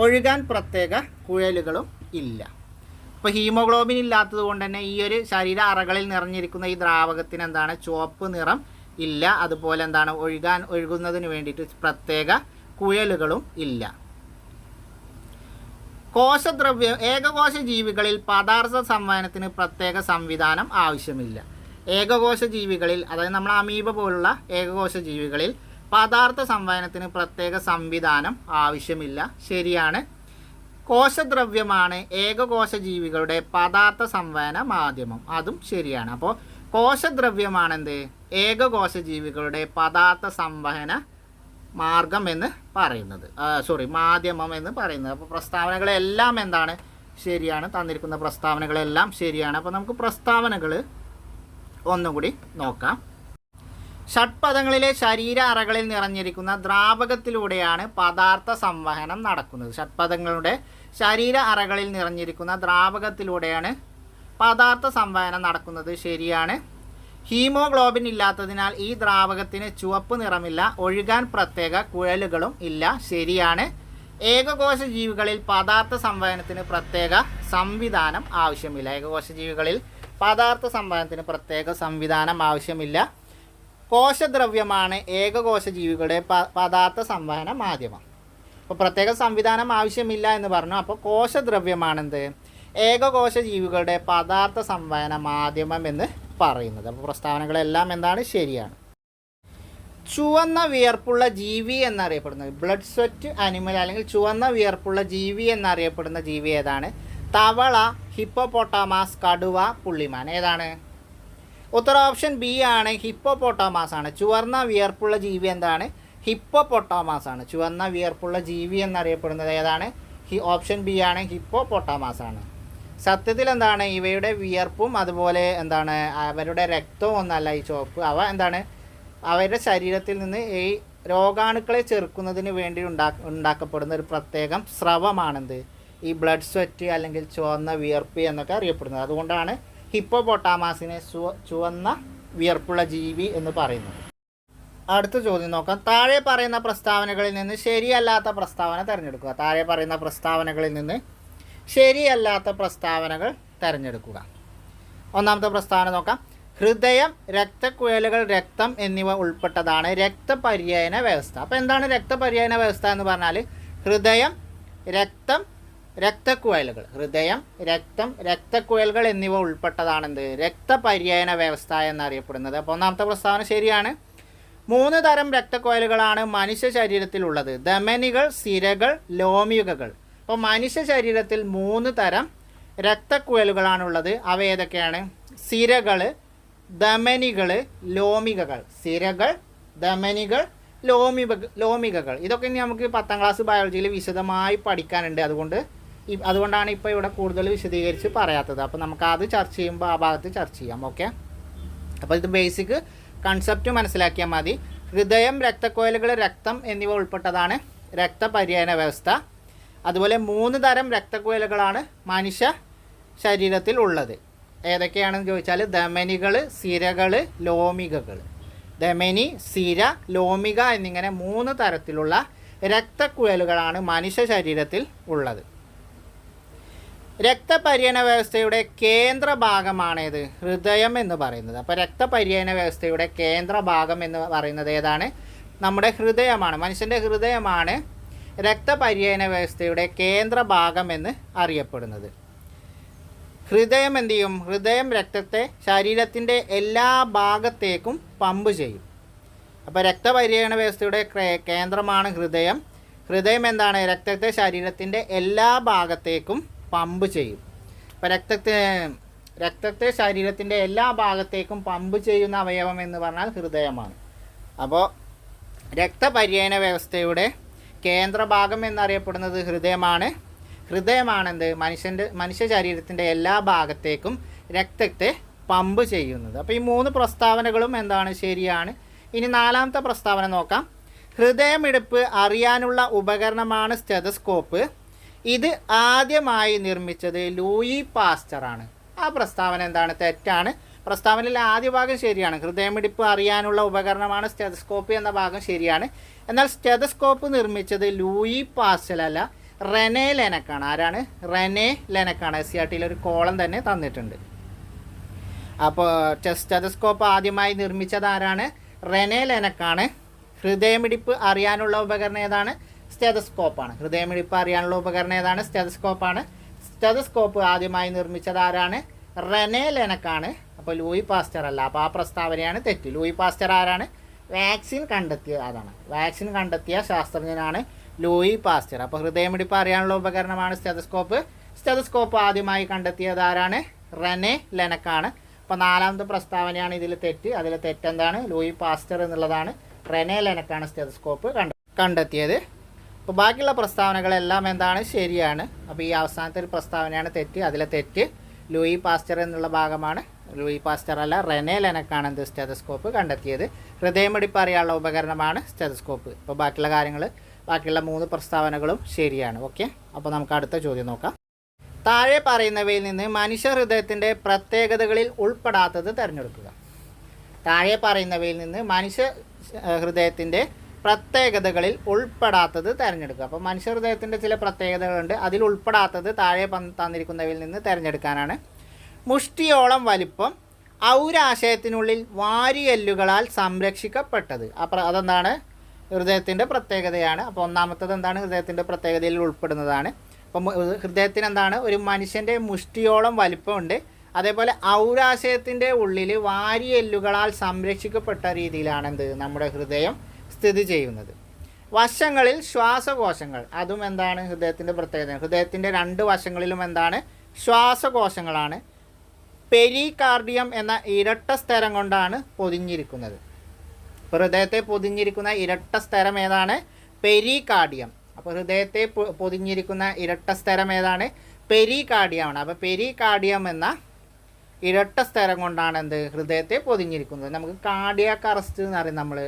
Speaker 1: ഒഴുകാൻ പ്രത്യേക കുഴലുകളും ഇല്ല. അപ്പോൾ ഹീമോഗ്ലോബിൻ ഇല്ലാത്തത് കൊണ്ട് തന്നെ ഈ ഒരു ശരീര അറകളിൽ നിറഞ്ഞിരിക്കുന്ന ഈ ദ്രാവകത്തിന് എന്താണ്? ചുവപ്പ് നിറം ഇല്ല. അതുപോലെ എന്താണ്? ഒഴുകുന്നതിന് വേണ്ടിയിട്ട് പ്രത്യേക കുഴലുകളും ഇല്ല. ഏകകോശ ജീവികളിൽ പദാർത്ഥ സംവഹനത്തിന് പ്രത്യേക സംവിധാനം ആവശ്യമില്ല. ഏകകോശ ജീവികളിൽ, അതായത് നമ്മൾ അമീബ പോലുള്ള ഏകകോശ ജീവികളിൽ പദാർത്ഥ സംവഹനത്തിന് പ്രത്യേക സംവിധാനം ആവശ്യമില്ല. ശരിയാണ്. കോശദ്രവ്യമാണ് ഏകകോശ ജീവികളുടെ പദാർത്ഥ സംവഹന മാധ്യമം. അതും ശരിയാണ്. അപ്പോൾ കോശദ്രവ്യമാണെന്ത്? ഏകകോശ ജീവികളുടെ പദാർത്ഥ സംവഹന മാർഗം എന്ന് പറയുന്നത്, മാധ്യമം എന്ന് പറയുന്നത്. അപ്പോൾ പ്രസ്താവനകളെല്ലാം എന്താണ്? ശരിയാണ്. തന്നിരിക്കുന്ന പ്രസ്താവനകളെല്ലാം ശരിയാണ്. അപ്പോൾ നമുക്ക് പ്രസ്താവനകൾ ഒന്നുകൂടി നോക്കാം. ഷഡ്പദങ്ങളിലെ ശരീര അറകളിൽ നിറഞ്ഞിരിക്കുന്ന ദ്രാവകത്തിലൂടെയാണ് പദാർത്ഥ സംവഹനം നടക്കുന്നത്. ഷഡ്പദങ്ങളുടെ ശരീര അറകളിൽ നിറഞ്ഞിരിക്കുന്ന ദ്രാവകത്തിലൂടെയാണ് പദാർത്ഥ സംവഹനം നടക്കുന്നത്. ശരിയാണ്. ഹീമോഗ്ലോബിൻ ഇല്ലാത്തതിനാൽ ഈ ദ്രാവകത്തിന് ചുവപ്പ് നിറമില്ല. ഒഴുകാൻ പ്രത്യേക കുഴലുകളും ഇല്ല. ശരിയാണ്. ഏകകോശ ജീവികളിൽ പദാർത്ഥ സംവഹനത്തിന് പ്രത്യേക സംവിധാനം ആവശ്യമില്ല. ഏകകോശ ജീവികളിൽ പദാർത്ഥ സംവഹനത്തിന് പ്രത്യേക സംവിധാനം ആവശ്യമില്ല. കോശദ്രവ്യമാണ് ഏകകോശ ജീവികളുടെ പദാർത്ഥ സംവഹന മാധ്യമം. അപ്പോൾ പ്രത്യേക സംവിധാനം ആവശ്യമില്ല എന്ന് പറഞ്ഞു. അപ്പോൾ കോശദ്രവ്യമാണെന്ത്? ഏകകോശ ജീവികളുടെ പദാർത്ഥ സംവഹന മാധ്യമം എന്ന് പറയുന്നത്. അപ്പോൾ പ്രസ്താവനകളെല്ലാം എന്താണ്? ശരിയാണ്. ചുവന്ന വിയർപ്പുള്ള ജീവി എന്നറിയപ്പെടുന്നത്, ബ്ലഡ് സ്വെറ്റ് അനിമൽ അല്ലെങ്കിൽ ചുവന്ന വിയർപ്പുള്ള ജീവി എന്നറിയപ്പെടുന്ന ജീവി ഏതാണ്? തവള, ഹിപ്പോപ്പൊട്ടാമസ്, കടുവ, പുള്ളിമാൻ. ഏതാണ്? ഉത്തര ഓപ്ഷൻ ബി ആണ്. ഹിപ്പോപ്പൊട്ടാമസ് ആണ്. ചുവന്ന വിയർപ്പുള്ള ജീവി എന്താണ്? ഹിപ്പോപ്പൊട്ടാമസ് ആണ്. ചുവന്ന വിയർപ്പുള്ള ജീവി എന്നറിയപ്പെടുന്നത് ഏതാണ്? ഓപ്ഷൻ ബി ആണ്. ഹിപ്പോപ്പൊട്ടാമസ് ആണ്. സത്യത്തിൽ എന്താണ്? ഇവയുടെ വിയർപ്പും അതുപോലെ എന്താണ് അവരുടെ രക്തവും ഒന്നല്ല ഈ ചുവപ്പ്. അവ എന്താണ്? അവരുടെ ശരീരത്തിൽ നിന്ന് ഈ രോഗാണുക്കളെ ചെറുക്കുന്നതിന് വേണ്ടി ഉണ്ടാക്കപ്പെടുന്ന ഒരു പ്രത്യേകം സ്രവമാണെന്ത്? ഈ ബ്ലഡ് സ്വെറ്റ് അല്ലെങ്കിൽ ചുവന്ന വിയർപ്പ് എന്നൊക്കെ അറിയപ്പെടുന്നത്. അതുകൊണ്ടാണ് ഹിപ്പോപ്പൊട്ടാമസിനെ ചുവന്ന വിയർപ്പുള്ള ജീവി എന്ന് പറയുന്നത്. അടുത്ത ചോദ്യം നോക്കാം. താഴെ പറയുന്ന പ്രസ്താവനകളിൽ നിന്ന് ശരിയല്ലാത്ത പ്രസ്താവന തിരഞ്ഞെടുക്കുക. താഴെ പറയുന്ന പ്രസ്താവനകളിൽ നിന്ന് ശരിയല്ലാത്ത പ്രസ്താവനകൾ തിരഞ്ഞെടുക്കുക. ഒന്നാമത്തെ പ്രസ്താവന നോക്കാം. ഹൃദയം, രക്തക്കുഴലുകൾ, രക്തം എന്നിവ ഉൾപ്പെട്ടതാണ് രക്തപര്യന വ്യവസ്ഥ. അപ്പോൾ എന്താണ് രക്തപര്യന വ്യവസ്ഥ എന്ന് പറഞ്ഞാൽ? ഹൃദയം, രക്തം, രക്തക്കുഴലുകൾ. ഹൃദയം, രക്തം, രക്തക്കുഴലുകൾ എന്നിവ ഉൾപ്പെട്ടതാണെന്ത്? രക്തപര്യന വ്യവസ്ഥ എന്നറിയപ്പെടുന്നത്. അപ്പോൾ ഒന്നാമത്തെ പ്രസ്താവന ശരിയാണ്. 3 തരം രക്തക്കുഴലുകളാണ് മനുഷ്യ ശരീരത്തിലുള്ളത്. ധമനികൾ, സിരകൾ, ലോമികകൾ. അപ്പോൾ മനുഷ്യ ശരീരത്തിൽ 3 തരം രക്തക്കുഴലുകളാണുള്ളത്. അവ ഏതൊക്കെയാണ്? സിരകൾ, ധമനികൾ, ലോമികകൾ. സിരകൾ, ധമനികൾ, ലോമികകൾ. ഇതൊക്കെ ഇനി നമുക്ക് 10ാം ക്ലാസ് ബയോളജിയിൽ വിശദമായി പഠിക്കാനുണ്ട്. അതുകൊണ്ടാണ് ഇപ്പോൾ ഇവിടെ കൂടുതൽ വിശദീകരിച്ച് പറയാത്തത്. അപ്പോൾ നമുക്ക് അത് ചർച്ച ചെയ്യുമ്പോൾ ആ ഭാഗത്ത് ചർച്ച ചെയ്യാം. ഓക്കെ. അപ്പോൾ ഇത് ബേസിക് കൺസെപ്റ്റ് മനസ്സിലാക്കിയാൽ മതി. ഹൃദയം, രക്തക്കുഴലുകൾ, രക്തം എന്നിവ ഉൾപ്പെട്ടതാണ് രക്തപര്യന വ്യവസ്ഥ. അതുപോലെ 3 തരം രക്തക്കുഴലുകളാണ് മനുഷ്യ ശരീരത്തിൽ ഉള്ളത്. ഏതൊക്കെയാണെന്ന് ചോദിച്ചാൽ ധമനികൾ, സിരകൾ, ലോമികകൾ. ധമനി, സിര, ലോമിക എന്നിങ്ങനെ 3 തരത്തിലുള്ള രക്തക്കുഴലുകളാണ് മനുഷ്യ ശരീരത്തിൽ ഉള്ളത്. രക്തപര്യന വ്യവസ്ഥയുടെ കേന്ദ്ര ഭാഗമാണേത്? ഹൃദയം എന്ന് പറയുന്നത്. അപ്പോൾ രക്തപര്യന വ്യവസ്ഥയുടെ കേന്ദ്ര ഭാഗം എന്ന് പറയുന്നത് ഏതാണ്? നമ്മുടെ ഹൃദയമാണ്. മനുഷ്യൻ്റെ ഹൃദയമാണ് രക്തപര്യന വ്യവസ്ഥയുടെ കേന്ദ്ര ഭാഗം എന്ന് അറിയപ്പെടുന്നത്. ഹൃദയം എന്ത് ചെയ്യും? ഹൃദയം രക്തത്തെ ശരീരത്തിൻ്റെ എല്ലാ ഭാഗത്തേക്കും പമ്പ് ചെയ്യും. അപ്പോൾ രക്തപര്യന വ്യവസ്ഥയുടെ കേന്ദ്രമാണ് ഹൃദയം. ഹൃദയം എന്താണ്? രക്തത്തെ ശരീരത്തിൻ്റെ എല്ലാ ഭാഗത്തേക്കും പമ്പ് ചെയ്യും. അപ്പോൾ രക്തത്തെ ശരീരത്തിൻ്റെ എല്ലാ ഭാഗത്തേക്കും പമ്പ് ചെയ്യുന്ന അവയവം എന്ന് പറഞ്ഞാൽ ഹൃദയമാണ്. അപ്പോൾ രക്തപര്യന വ്യവസ്ഥയുടെ കേന്ദ്രഭാഗം എന്നറിയപ്പെടുന്നത് ഹൃദയമാണ്. ഹൃദയമാണെന്ത് മനുഷ്യ ശരീരത്തിൻ്റെ എല്ലാ ഭാഗത്തേക്കും രക്തത്തെ പമ്പ് ചെയ്യുന്നത്. അപ്പോൾ ഈ 3 പ്രസ്താവനകളും എന്താണ്, ശരിയാണ്. ഇനി 4ാമത്തെ പ്രസ്താവന നോക്കാം. ഹൃദയമിടിപ്പ് അറിയാനുള്ള ഉപകരണമാണ് സ്റ്റെതസ്കോപ്പ്. ഇത് ആദ്യമായി നിർമ്മിച്ചത് ലൂയി പാസ്റ്ററാണ്. ആ പ്രസ്താവന എന്താണ്, തെറ്റാണ്. പ്രസ്താവനയിലെ ആദ്യ ഭാഗം ശരിയാണ്. ഹൃദയമിടിപ്പ് അറിയാനുള്ള ഉപകരണമാണ് സ്റ്റെതസ്കോപ്പ് എന്ന ഭാഗം ശരിയാണ്. എന്നാൽ സ്റ്റെതസ്കോപ്പ് നിർമ്മിച്ചത് ലൂയി പാസ്റ്റർ അല്ല, റെനെ ലെനക്കാണ്. ആരാണ്? റെനെ ലെനക്കാണ്. SCRTയിൽ ഒരു കോളം തന്നെ തന്നിട്ടുണ്ട്. അപ്പോൾ സ്റ്റെതസ്കോപ്പ് ആദ്യമായി നിർമ്മിച്ചത് ആരാണ്? റെനെ ലെനക്കാണ്. ഹൃദയമിടിപ്പ് അറിയാനുള്ള ഉപകരണം ഏതാണ്? സ്റ്റെതസ്കോപ്പാണ്. ഹൃദയമിടിപ്പ് അറിയാനുള്ള ഉപകരണം ഏതാണ്? സ്റ്റെതസ്കോപ്പാണ്. സ്റ്റെതസ്കോപ്പ് ആദ്യമായി നിർമ്മിച്ചത് ആരാണ്? റെനെ ലെനക്കാണ്. അപ്പോൾ ലൂയി പാസ്റ്റർ അല്ല. അപ്പോൾ ആ പ്രസ്താവനയാണ് തെറ്റ്. ലൂയി പാസ്റ്റർ ആരാണ്? വാക്സിൻ കണ്ടെത്തിയ അതാണ്. വാക്സിൻ കണ്ടെത്തിയ ശാസ്ത്രജ്ഞനാണ് ലൂയി പാസ്റ്റർ. അപ്പോൾ ഹൃദയമിടിപ്പ് അറിയാനുള്ള ഉപകരണമാണ് സ്റ്റെതസ്കോപ്പ്. സ്റ്റെതസ്കോപ്പ് ആദ്യമായി കണ്ടെത്തിയത് ആരാണ്? റെനെ ലെനക്കാണ്. അപ്പോൾ 4ാമത്തെ പ്രസ്താവനയാണ് ഇതിൽ തെറ്റ്. അതിൽ തെറ്റെന്താണ്? ലൂയി പാസ്റ്റർ എന്നുള്ളതാണ്. റെനെ ലെനക്കാണ് സ്റ്റെതസ്കോപ്പ് കണ്ടെത്തിയത്. അപ്പോൾ ബാക്കിയുള്ള പ്രസ്താവനകളെല്ലാം എന്താണ്, ശരിയാണ്. അപ്പോൾ ഈ അവസാനത്തെ ഒരു പ്രസ്താവനയാണ് തെറ്റ്. അതിലെ തെറ്റ് ലൂയി പാസ്റ്റർ എന്നുള്ള ഭാഗമാണ്. ലൂയി പാസ്റ്റർ അല്ല, റെനെ ലെനക്കാണ് എന്ത് സ്റ്റെതസ്കോപ്പ് കണ്ടെത്തിയത്. ഹൃദയമിടിപ്പ് അറിയാനുള്ള ഉപകരണമാണ് സ്റ്റെതസ്കോപ്പ്. ഇപ്പോൾ ബാക്കിയുള്ള 3 പ്രസ്താവനകളും ശരിയാണ്. ഓക്കെ, അപ്പോൾ നമുക്ക് അടുത്ത ചോദ്യം നോക്കാം. താഴെ പറയുന്നവയിൽ നിന്ന് മനുഷ്യ ഹൃദയത്തിൻ്റെ പ്രത്യേകതകളിൽ ഉൾപ്പെടാത്തത് തിരഞ്ഞെടുക്കുക. താഴെ പറയുന്നവയിൽ നിന്ന് മനുഷ്യ ഹൃദയത്തിൻ്റെ പ്രത്യേകതകളിൽ ഉൾപ്പെടാത്തത് തിരഞ്ഞെടുക്കുക. അപ്പോൾ മനുഷ്യ ഹൃദയത്തിൻ്റെ ചില പ്രത്യേകതകളുണ്ട്. അതിൽ ഉൾപ്പെടാത്തത് താഴെ തന്നിരിക്കുന്നവയിൽ നിന്ന് തിരഞ്ഞെടുക്കാനാണ്. മുഷ്ടിയോളം വലിപ്പം, ഔരാശയത്തിനുള്ളിൽ വാരിയെല്ലുകളാൽ സംരക്ഷിക്കപ്പെട്ടത്. അതെന്താണ്? ഹൃദയത്തിൻ്റെ പ്രത്യേകതയാണ്. അപ്പോൾ ഒന്നാമത്തത് എന്താണ്? ഹൃദയത്തിൻ്റെ പ്രത്യേകതയിൽ ഉൾപ്പെടുന്നതാണ്. അപ്പം ഹൃദയത്തിന് എന്താണ്? ഒരു മനുഷ്യൻ്റെ മുഷ്ടിയോളം വലിപ്പമുണ്ട്. അതേപോലെ ഔരാശയത്തിൻ്റെ ഉള്ളിൽ വാരിയെല്ലുകളാൽ സംരക്ഷിക്കപ്പെട്ട രീതിയിലാണ് എന്ത്, നമ്മുടെ ഹൃദയം സ്ഥിതി ചെയ്യുന്നത്. വശങ്ങളിൽ ശ്വാസകോശങ്ങൾ, അതും എന്താണ്? ഹൃദയത്തിൻ്റെ പ്രത്യേകത. ഹൃദയത്തിൻ്റെ 2 വശങ്ങളിലും എന്താണ്? ശ്വാസകോശങ്ങളാണ്. പെരികാർഡിയം എന്ന ഇരട്ട സ്തരം കൊണ്ടാണ് പൊതിഞ്ഞിരിക്കുന്നത്. ഹൃദയത്തെ പൊതിഞ്ഞിരിക്കുന്ന ഇരട്ട സ്തരം ഏതാണ്? പെരികാർഡിയം. അപ്പോൾ ഹൃദയത്തെ പൊതിഞ്ഞിരിക്കുന്ന ഇരട്ട സ്തരം ഏതാണ്? പെരികാർഡിയമാണ്. അപ്പോൾ പെരികാർഡിയം എന്ന ഇരട്ട സ്തരം കൊണ്ടാണ് എന്ത്, ഹൃദയത്തെ പൊതിഞ്ഞിരിക്കുന്നത്. നമുക്ക് കാർഡിയാക് അറസ്റ്റ് എന്ന് പറയും, നമ്മൾ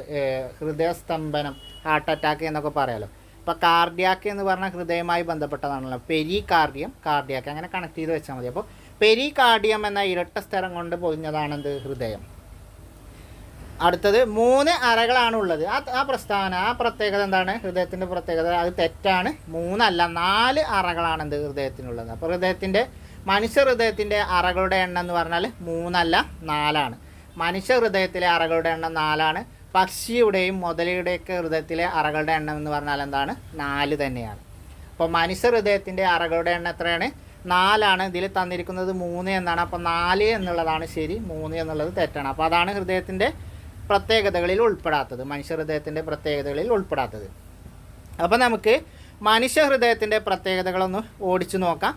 Speaker 1: ഹൃദയസ്തംഭനം, ഹാർട്ട് അറ്റാക്ക് എന്നൊക്കെ പറയാമല്ലോ. അപ്പോൾ കാർഡിയാക്ക് എന്ന് പറഞ്ഞാൽ ഹൃദയവുമായി ബന്ധപ്പെട്ടതാണല്ലോ. പെരികാർഡിയം, കാർഡിയാക്ക്, അങ്ങനെ കണക്ട് ചെയ്ത് വെച്ചാൽ മതി. അപ്പോൾ പെരികാർഡിയം എന്ന ഇരട്ട സ്തരം കൊണ്ട് പൊതിഞ്ഞതാണ് എന്ത്, ഹൃദയം. അടുത്തത് 3 അറകളാണ് ഉള്ളത്. ആ പ്രസ്താവന, ആ പ്രത്യേകത എന്താണ്? ഹൃദയത്തിൻ്റെ പ്രത്യേകത അത് തെറ്റാണ്. 3 അല്ല 4 അറകളാണ് എന്ത്, ഹൃദയത്തിനുള്ളത്. അപ്പോൾ മനുഷ്യ ഹൃദയത്തിൻ്റെ അറകളുടെ എണ്ണം എന്ന് പറഞ്ഞാൽ 3 അല്ല 4 ആണ്. മനുഷ്യ ഹൃദയത്തിലെ അറകളുടെ എണ്ണം 4 ആണ്. പക്ഷിയുടെയും മുതലയുടെയൊക്കെ ഹൃദയത്തിലെ അറകളുടെ എണ്ണം എന്ന് പറഞ്ഞാൽ എന്താണ്? 4 തന്നെയാണ്. അപ്പോൾ മനുഷ്യ ഹൃദയത്തിൻ്റെ അറകളുടെ എണ്ണം എത്രയാണ്? 4 ആണ്. ഇതിൽ തന്നിരിക്കുന്നത് 3 എന്നാണ്. അപ്പോൾ 4 എന്നുള്ളതാണ് ശരി, 3 എന്നുള്ളത് തെറ്റാണ്. അപ്പോൾ അതാണ് ഹൃദയത്തിൻ്റെ പ്രത്യേകതകളിൽ ഉൾപ്പെടാത്തത്, മനുഷ്യ ഹൃദയത്തിൻ്റെ പ്രത്യേകതകളിൽ ഉൾപ്പെടാത്തത്. അപ്പോൾ നമുക്ക് മനുഷ്യ ഹൃദയത്തിൻ്റെ പ്രത്യേകതകളൊന്ന് ഓടിച്ചു നോക്കാം.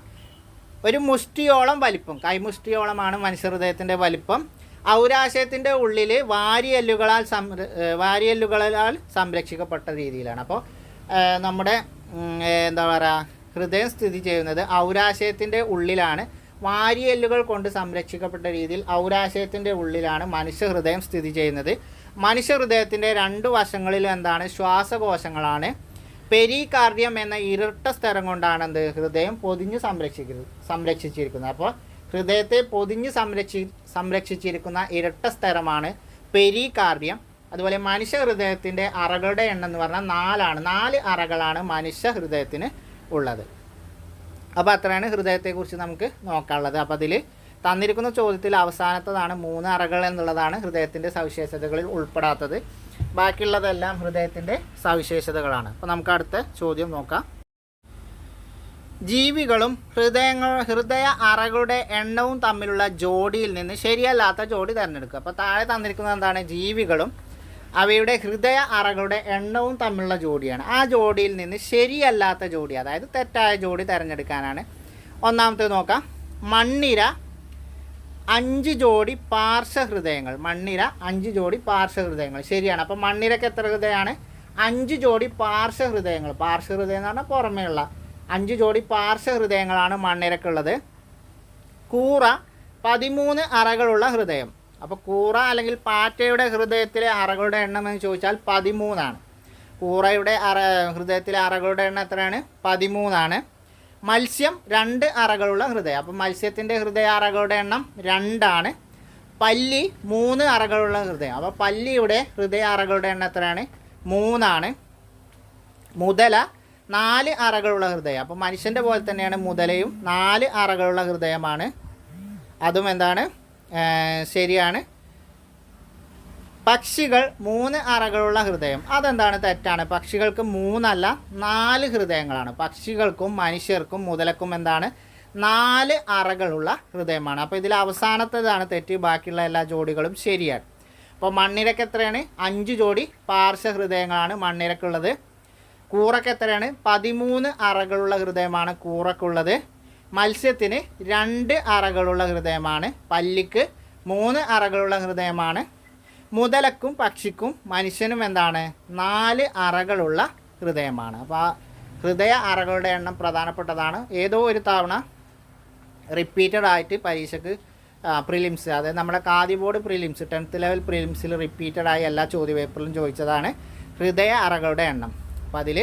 Speaker 1: ഒരു മുഷ്ടിയോളം വലിപ്പം, കൈമുഷ്ടിയോളമാണ് മനുഷ്യ ഹൃദയത്തിൻ്റെ വലിപ്പം. ഔരാശയത്തിൻ്റെ ഉള്ളിൽ വാരിയെല്ലുകളാൽ സംരക്ഷിക്കപ്പെട്ട രീതിയിലാണ്. അപ്പോൾ നമ്മുടെ എന്താ പറയുക, ഹൃദയം സ്ഥിതി ചെയ്യുന്നത് ഔരാശയത്തിൻ്റെ ഉള്ളിലാണ്. വാരിയെല്ലുകൾ കൊണ്ട് സംരക്ഷിക്കപ്പെട്ട രീതിയിൽ ഔരാശയത്തിൻ്റെ ഉള്ളിലാണ് മനുഷ്യ ഹൃദയം സ്ഥിതി ചെയ്യുന്നത്. മനുഷ്യ ഹൃദയത്തിൻ്റെ 2 വശങ്ങളിലും എന്താണ്? ശ്വാസകോശങ്ങളാണ്. പെരികാർഡിയം എന്ന ഇരട്ട സ്തരം കൊണ്ടാണ് എന്ത്, ഹൃദയം പൊതിഞ്ഞ് സംരക്ഷിച്ചിരിക്കുന്നത്. അപ്പോൾ ഹൃദയത്തെ പൊതിഞ്ഞ് സംരക്ഷിച്ചിരിക്കുന്ന ഇരട്ട സ്തരമാണ് പെരികാർഡിയം. അതുപോലെ മനുഷ്യ ഹൃദയത്തിൻ്റെ അറകളുടെ എണ്ണം എന്ന് പറഞ്ഞാൽ 4 ആണ്. 4 അറകളാണ് മനുഷ്യ ഹൃദയത്തിന് ഉള്ളത്. അപ്പോൾ അത്രയാണ് ഹൃദയത്തെക്കുറിച്ച് നമുക്ക് നോക്കാനുള്ളത്. അപ്പോൾ അതിൽ തന്നിരിക്കുന്ന ചോദ്യത്തിൽ അവസാനത്തതാണ് 3 അറകൾ എന്നുള്ളതാണ് ഹൃദയത്തിൻ്റെ സവിശേഷതകളിൽ ഉൾപ്പെടാത്തത്. ബാക്കിയുള്ളതെല്ലാം ഹൃദയത്തിൻ്റെ സവിശേഷതകളാണ്. അപ്പോൾ നമുക്ക് അടുത്ത ചോദ്യം നോക്കാം. ജീവികളും ഹൃദയ അറകളുടെ എണ്ണവും തമ്മിലുള്ള ജോഡിയിൽ നിന്ന് ശരിയല്ലാത്ത ജോഡി തിരഞ്ഞെടുക്കുക. അപ്പോൾ താഴെ തന്നിരിക്കുന്നത് എന്താണ്? ജീവികളും അവയുടെ ഹൃദയ അറകളുടെ എണ്ണവും തമ്മിലുള്ള ജോഡിയാണ്. ആ ജോഡിയിൽ നിന്ന് ശരിയല്ലാത്ത ജോഡി, അതായത് തെറ്റായ ജോഡി തിരഞ്ഞെടുക്കാനാണ്. ഒന്നാമത്തേത് നോക്കാം. മണ്ണിര 5 ജോഡി പാർശ്വഹൃദയങ്ങൾ. മണ്ണിര 5 ജോഡി പാർശ്വഹൃദയങ്ങൾ ശരിയാണ്. അപ്പോൾ മണ്ണിരക്ക് എത്ര ഹൃദയമാണ്? 5 ജോഡി പാർശ്വഹൃദയങ്ങൾ. പാർശ്വഹൃദയം എന്ന് പറഞ്ഞാൽ പുറമേയുള്ള 5 ജോഡി പാർശ്വഹൃദയങ്ങളാണ് മണ്ണിരക്കുള്ളത്. കൂറ 13 അറകളുള്ള ഹൃദയം. അപ്പോൾ കൂറ അല്ലെങ്കിൽ പാറ്റയുടെ ഹൃദയത്തിലെ അറകളുടെ എണ്ണം എന്ന് ചോദിച്ചാൽ 13 കൂറയുടെ ഹൃദയത്തിലെ അറകളുടെ എണ്ണം എത്രയാണ്? 13 മത്സ്യം 2 അറകളുള്ള ഹൃദയം. അപ്പോൾ മത്സ്യത്തിൻ്റെ ഹൃദയ അറകളുടെ എണ്ണം 2. പല്ലി 3 അറകളുള്ള ഹൃദയം. അപ്പോൾ പല്ലിയുടെ ഹൃദയ അറകളുടെ എണ്ണം എത്രയാണ്? 3. മുതല 4 അറകളുള്ള ഹൃദയം. അപ്പോൾ മനുഷ്യൻ്റെ പോലെ തന്നെയാണ് മുതലയും 4 അറകളുള്ള ഹൃദയമാണ്. അതും എന്താണ്? ശരിയാണ്. പക്ഷികൾ 3 അറകളുള്ള ഹൃദയം. അതെന്താണ്? തെറ്റാണ്. പക്ഷികൾക്ക് 3 അല്ല 4 ഹൃദയങ്ങളാണ്. പക്ഷികൾക്കും മനുഷ്യർക്കും മുതലക്കും എന്താണ്? 4 അറകളുള്ള ഹൃദയമാണ്. അപ്പോൾ ഇതിൽ അവസാനത്തേതാണ് തെറ്റ്. ബാക്കിയുള്ള എല്ലാ ജോഡികളും ശരിയാണ്. അപ്പോൾ മണ്ണിരക്ക് എത്രയാണ്? 5 ജോഡി പാർശ്വഹൃദയങ്ങളാണ് മണ്ണിരക്കുള്ളത്. കൂറയ്ക്ക് എത്രയാണ്? 13 അറകളുള്ള ഹൃദയമാണ് കൂറക്കുള്ളത്. മത്സ്യത്തിന് 2 അറകളുള്ള ഹൃദയമാണ്. പല്ലിക്ക് 3 അറകളുള്ള ഹൃദയമാണ്. മുതലക്കും പക്ഷിക്കും മനുഷ്യനും എന്താണ്? 4 അറകളുള്ള ഹൃദയമാണ്. അപ്പോൾ ആ ഹൃദയ അറകളുടെ എണ്ണം പ്രധാനപ്പെട്ടതാണ്. ഏതോ ഒരു തവണ റിപ്പീറ്റഡ് ആയിട്ട് പരീക്ഷയ്ക്ക് പ്രിലിംസ്, അതായത് നമ്മുടെ Khadi board prelims 10th level പ്രിലിംസിൽ റിപ്പീറ്റഡായി എല്ലാ ചോദ്യപേപ്പറിലും ചോദിച്ചതാണ് ഹൃദയ അറകളുടെ എണ്ണം. അപ്പോൾ അതിൽ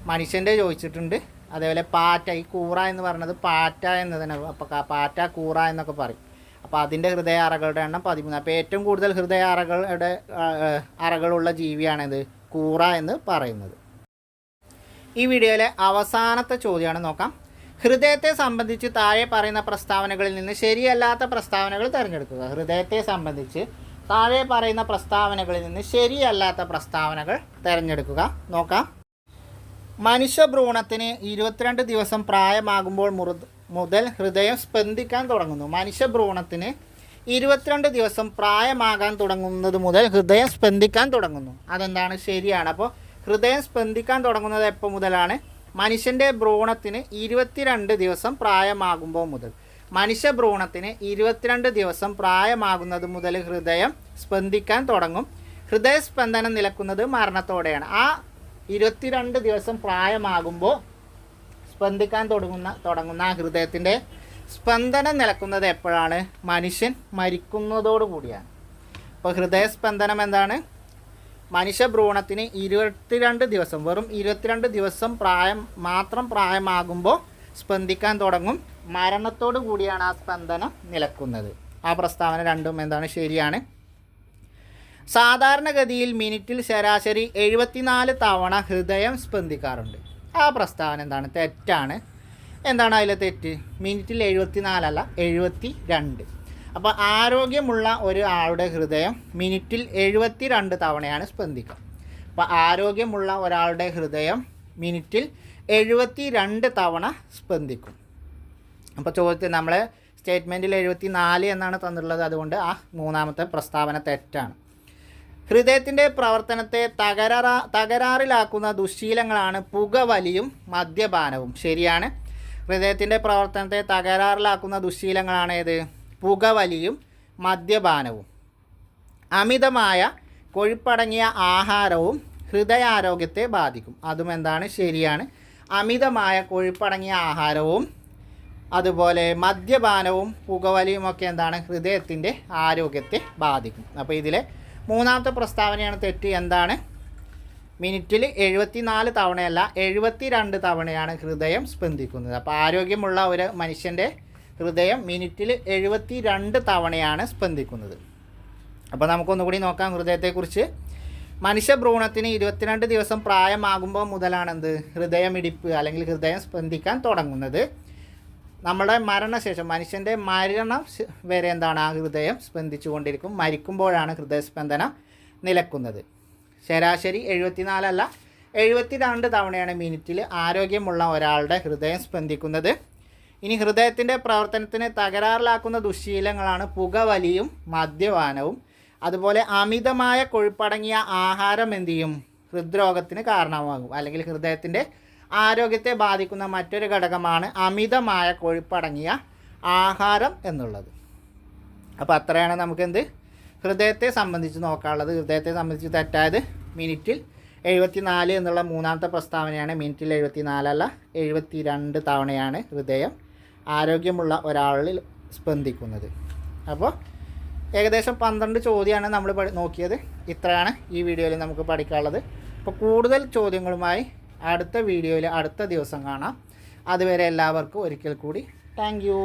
Speaker 1: മനുഷ്യൻ്റെ ചോദിച്ചിട്ടുണ്ട്. അതേപോലെ പാറ്റ, ഈ കൂറ എന്ന് പറയുന്നത് പാറ്റ എന്നതിന്, അപ്പോൾ പാറ്റ കൂറ എന്നൊക്കെ പറയും. അപ്പോൾ അതിൻ്റെ ഹൃദയ അറകളുടെ എണ്ണം 13. അപ്പോൾ ഏറ്റവും കൂടുതൽ ഹൃദയ അറകളുള്ള ജീവിയാണിത് കൂറ എന്ന് പറയുന്നത്. ഈ വീഡിയോയിലെ അവസാനത്തെ ചോദ്യമാണ് നോക്കാം. ഹൃദയത്തെ സംബന്ധിച്ച് താഴെ പറയുന്ന പ്രസ്താവനകളിൽ നിന്ന് ശരിയല്ലാത്ത പ്രസ്താവനകൾ തിരഞ്ഞെടുക്കുക. ഹൃദയത്തെ സംബന്ധിച്ച് താഴെ പറയുന്ന പ്രസ്താവനകളിൽ നിന്ന് ശരിയല്ലാത്ത പ്രസ്താവനകൾ തിരഞ്ഞെടുക്കുക. നോക്കാം. മനുഷ്യഭ്രൂണത്തിന് 22 ദിവസം പ്രായമാകുമ്പോൾ മുതൽ ഹൃദയം സ്പന്ദിക്കാൻ തുടങ്ങുന്നു. മനുഷ്യഭ്രൂണത്തിന് 22 ദിവസം പ്രായമാകാൻ തുടങ്ങുന്നത് മുതൽ ഹൃദയം സ്പന്ദിക്കാൻ തുടങ്ങുന്നു. അതെന്താണ്? ശരിയാണ്. അപ്പോൾ ഹൃദയം സ്പന്ദിക്കാൻ തുടങ്ങുന്നത് എപ്പോൾ മുതലാണ്? മനുഷ്യൻ്റെ ഭ്രൂണത്തിന് 22 ദിവസം പ്രായമാകുമ്പോൾ മുതൽ. മനുഷ്യഭ്രൂണത്തിന് 22 ദിവസം പ്രായമാകുന്നത് മുതൽ ഹൃദയം സ്പന്ദിക്കാൻ തുടങ്ങും. ഹൃദയസ്പന്ദനം നിലക്കുന്നത് മരണത്തോടെയാണ്. ആ 22 ദിവസം പ്രായമാകുമ്പോൾ സ്പന്ദിക്കാൻ തുടങ്ങുന്ന ഹൃദയത്തിൻ്റെ സ്പന്ദനം നിലക്കുന്നത് എപ്പോഴാണ്? മനുഷ്യൻ മരിക്കുന്നതോടു കൂടിയാണ്. അപ്പോൾ ഹൃദയസ്പന്ദനം എന്താണ്? മനുഷ്യഭ്രൂണത്തിന് 22 ദിവസം, വെറും 22 ദിവസം മാത്രം പ്രായമാകുമ്പോൾ സ്പന്ദിക്കാൻ തുടങ്ങും. മരണത്തോടു കൂടിയാണ് ആ സ്പന്ദനം നിലക്കുന്നത്. ആ പ്രസ്താവന രണ്ടും എന്താണ്? ശരിയാണ്. സാധാരണഗതിയിൽ മിനിറ്റിൽ ശരാശരി 74 തവണ ഹൃദയം സ്പന്ദിക്കാറുണ്ട്. ആ പ്രസ്താവന എന്താണ്? തെറ്റാണ്. എന്താണ് അതിലെ തെറ്റ്? മിനിറ്റിൽ 74 അല്ല 72. അപ്പോൾ ആരോഗ്യമുള്ള ഒരാളുടെ ഹൃദയം മിനിറ്റിൽ 72 തവണയാണ് സ്പന്ദിക്കുക. അപ്പോൾ ആരോഗ്യമുള്ള ഒരാളുടെ ഹൃദയം മിനിറ്റിൽ 72 തവണ സ്പന്ദിക്കും. അപ്പോൾ ചോദ്യത്തിൽ നമ്മൾ സ്റ്റേറ്റ്മെൻറ്റിൽ 74 എന്നാണ് തന്നിട്ടുള്ളത്. അതുകൊണ്ട് ആ മൂന്നാമത്തെ പ്രസ്താവന തെറ്റാണ്. ഹൃദയത്തിൻ്റെ പ്രവർത്തനത്തെ തകരാറിലാക്കുന്ന ദുശ്ശീലങ്ങളാണ് പുകവലിയും മദ്യപാനവും. ശരിയാണ്. ഹൃദയത്തിൻ്റെ പ്രവർത്തനത്തെ തകരാറിലാക്കുന്ന ദുശ്ശീലങ്ങളാണ് ഏത്? പുകവലിയും മദ്യപാനവും. അമിതമായ കൊഴുപ്പടങ്ങിയ ആഹാരവും ഹൃദയാരോഗ്യത്തെ ബാധിക്കും. അതും എന്താണ്? ശരിയാണ്. അമിതമായ കൊഴുപ്പടങ്ങിയ ആഹാരവും അതുപോലെ മദ്യപാനവും പുകവലിയും ഒക്കെ എന്താണ്? ഹൃദയത്തിൻ്റെ ആരോഗ്യത്തെ ബാധിക്കും. അപ്പോൾ ഇതിലെ മൂന്നാമത്തെ പ്രസ്താവനയാണ് തെറ്റ്. എന്താണ്? മിനിറ്റിൽ 74 തവണയല്ല 72 തവണയാണ് ഹൃദയം സ്പന്ദിക്കുന്നത്. അപ്പോൾ ആരോഗ്യമുള്ള ഒരു മനുഷ്യൻ്റെ ഹൃദയം മിനിറ്റിൽ 72 തവണയാണ് സ്പന്ദിക്കുന്നത്. അപ്പോൾ നമുക്കൊന്നുകൂടി നോക്കാം ഹൃദയത്തെക്കുറിച്ച്. മനുഷ്യഭ്രൂണത്തിന് 22 ദിവസം പ്രായമാകുമ്പോൾ മുതലാണെന്ത്? ഹൃദയമിടിപ്പ് അല്ലെങ്കിൽ ഹൃദയം സ്പന്ദിക്കാൻ തുടങ്ങുന്നത്. നമ്മുടെ മരണശേഷം മനുഷ്യൻ്റെ മരണം വരെ എന്താണ്? ആ ഹൃദയം സ്പന്ദിച്ചു കൊണ്ടിരിക്കും. മരിക്കുമ്പോഴാണ് ഹൃദയസ്പന്ദനം നിലക്കുന്നത്. ശരാശരി 74 അല്ല 72 തവണയാണ് മിനിറ്റിൽ ആരോഗ്യമുള്ള ഒരാളുടെ ഹൃദയം സ്പന്ദിക്കുന്നത്. ഇനി ഹൃദയത്തിൻ്റെ പ്രവർത്തനത്തിന് തകരാറിലാക്കുന്ന ദുശ്ശീലങ്ങളാണ് പുകവലിയും മദ്യപാനവും. അതുപോലെ അമിതമായ കൊഴുപ്പടങ്ങിയ ആഹാരം എന്ത് ചെയ്യും? ഹൃദ്രോഗത്തിന് കാരണമാകും. അല്ലെങ്കിൽ ഹൃദയത്തിൻ്റെ ആരോഗ്യത്തെ ബാധിക്കുന്ന മറ്റൊരു ഘടകമാണ് അമിതമായ കൊഴുപ്പടങ്ങിയ ആഹാരം എന്നുള്ളത്. അപ്പോൾ അത്രയാണ് നമുക്കെന്ത് ഹൃദയത്തെ സംബന്ധിച്ച് നോക്കാനുള്ളത്. ഹൃദയത്തെ സംബന്ധിച്ച് തെറ്റായത് മിനിറ്റിൽ 74 എന്നുള്ള മൂന്നാമത്തെ പ്രസ്താവനയാണ് മിനിറ്റിൽ 74 അല്ല 72 തവണയാണ് ഹൃദയം ആരോഗ്യമുള്ള ഒരാളിൽ സ്പന്ദിക്കുന്നത്. അപ്പോൾ ഏകദേശം 12 ചോദ്യമാണ് നമ്മൾ നോക്കിയത്. ഇത്രയാണ് ഈ വീഡിയോയിൽ നമുക്ക് പഠിക്കാനുള്ളത്. അപ്പോൾ കൂടുതൽ ചോദ്യങ്ങളുമായി അടുത്ത വീഡിയോയിൽ അടുത്ത ദിവസം കാണാം. അതുവരെ എല്ലാവർക്കും ഒരിക്കൽ കൂടി താങ്ക് യു.